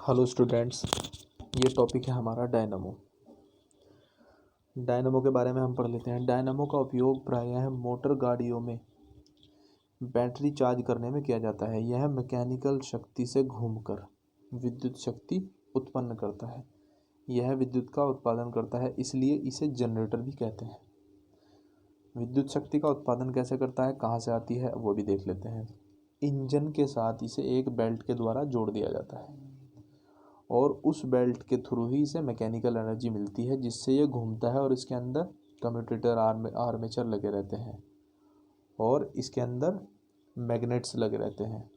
Hello students, ये topic है हमारा डायनामो। डायनामो के बारे में हम पढ़ लेते हैं। डायनामो का उपयोग प्रायः मोटर गाड़ियों में बैटरी चार्ज करने में किया जाता है। यह मैकेनिकल शक्ति से घूमकर विद्युत शक्ति उत्पन्न करता है। यह विद्युत का उत्पादन करता है, इसलिए इसे जनरेटर भी कहते हैं। विद्युत शक्ति का उत्पादन कैसे करता है, कहाँ से आती है, वो भी देख लेते हैं। इंजन के साथ इसे एक बेल्ट के द्वारा जोड़ दिया जाता है और उस बेल्ट के थ्रू ही इसे मैकेनिकल एनर्जी मिलती है, जिससे ये घूमता है। और इसके अंदर कम्यूटेटर आर्मेचर लगे रहते हैं और इसके अंदर मैग्नेट्स लगे रहते हैं,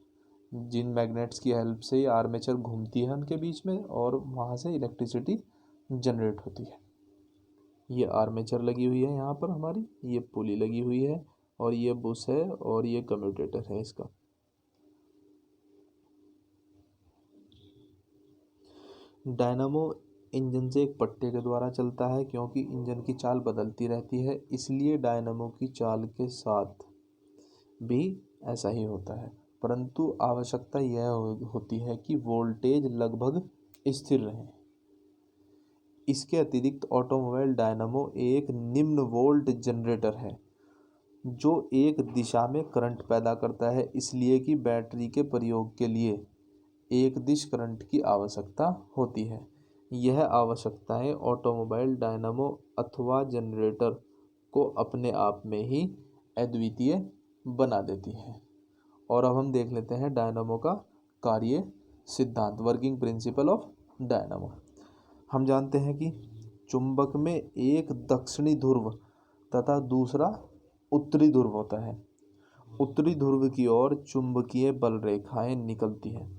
जिन मैग्नेट्स की हेल्प से ये आर्मेचर घूमती है उनके बीच में और वहाँ से इलेक्ट्रिसिटी जनरेट होती है। ये आर्मेचर लगी हुई है यहाँ पर हमारी, ये पुली लगी हुई है और ये बुश है और ये कम्यूटेटर है इसका। डायनामो इंजन से एक पट्टे के द्वारा चलता है, क्योंकि इंजन की चाल बदलती रहती है, इसलिए डायनामो की चाल के साथ भी ऐसा ही होता है। परंतु आवश्यकता यह होती है कि वोल्टेज लगभग स्थिर रहे। इसके अतिरिक्त ऑटोमोबाइल डायनामो एक निम्न वोल्ट जनरेटर है जो एक दिशा में करंट पैदा करता है, इसलिए कि बैटरी के प्रयोग के लिए एक दिश करंट की आवश्यकता होती है। यह आवश्यकताएं ऑटोमोबाइल डायनामो अथवा जनरेटर को अपने आप में ही अद्वितीय बना देती हैं। और अब हम देख लेते हैं डायनामो का कार्य सिद्धांत, वर्किंग प्रिंसिपल ऑफ डायनामो। हम जानते हैं कि चुंबक में एक दक्षिणी ध्रुव तथा दूसरा उत्तरी ध्रुव होता है। उत्तरी ध्रुव की ओर चुंबकीय बल रेखाएं निकलती हैं।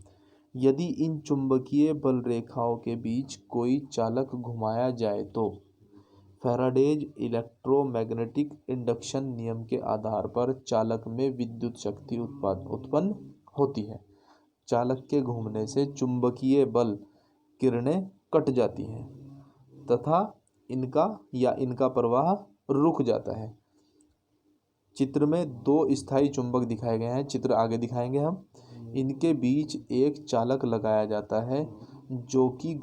यदि इन चुंबकीय बल रेखाओं के बीच कोई चालक घुमाया जाए तो फैराडेज इलेक्ट्रोमैग्नेटिक इंडक्शन नियम के आधार पर चालक में विद्युत शक्ति उत्पन्न होती है। चालक के घूमने से चुंबकीय बल किरणें कट जाती हैं तथा इनका प्रवाह रुक जाता है। चित्र में दो स्थायी चुंबक दिखाए गए हैं, चित्र आगे दिखाएंगे हम। इनके बीच एक चालक लगाया जाता है जो कि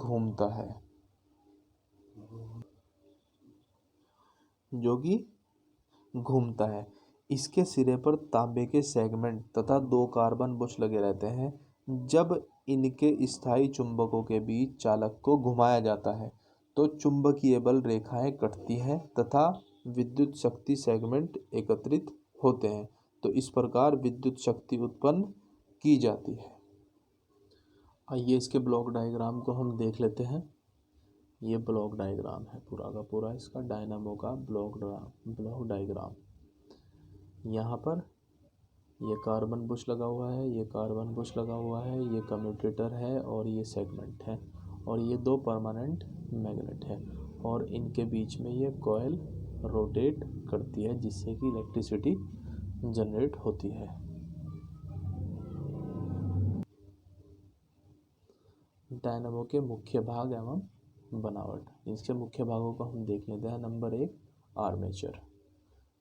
घूमता है। इसके सिरे पर तांबे के सेगमेंट तथा दो कार्बन बुश लगे रहते हैं। जब इनके स्थायी चुंबकों के बीच चालक को घुमाया जाता है तो चुंबकीय बल रेखाएं कटती हैं तथा विद्युत शक्ति सेगमेंट एकत्रित होते हैं, तो इस प्रकार विद्युत शक्ति उत्पन्न की जाती है। आइए इसके ब्लॉक डायग्राम को हम देख लेते हैं। ये ब्लॉक डायग्राम है पूरा का पूरा इसका, डायनामो का ब्लॉक डायग्राम। यहाँ पर ये कार्बन बुश लगा हुआ है, ये कार्बन बुश लगा हुआ है, ये कम्यूटेटर है और ये सेगमेंट है और ये दो परमानेंट मैग्नेट है और इनके बीच में ये कॉइल रोटेट करती है, जिससे कि इलेक्ट्रिसिटी जनरेट होती है। डायनामो के मुख्य भाग एवं बनावट। इसके मुख्य भागों को हम देख लेते हैं। Number 1 armature.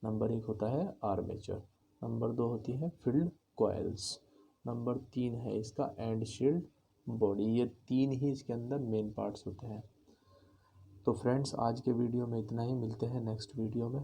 नंबर 1 होता है आर्मेचर। नंबर 2 होती है फील्ड कॉइल्स। नंबर 3 है इसका एंड शील्ड बॉडी। ये तीन ही इसके अंदर मेन पार्ट्स होते हैं। तो फ्रेंड्स, आज के वीडियो में इतना ही। मिलते हैं नेक्स्ट वीडियो में।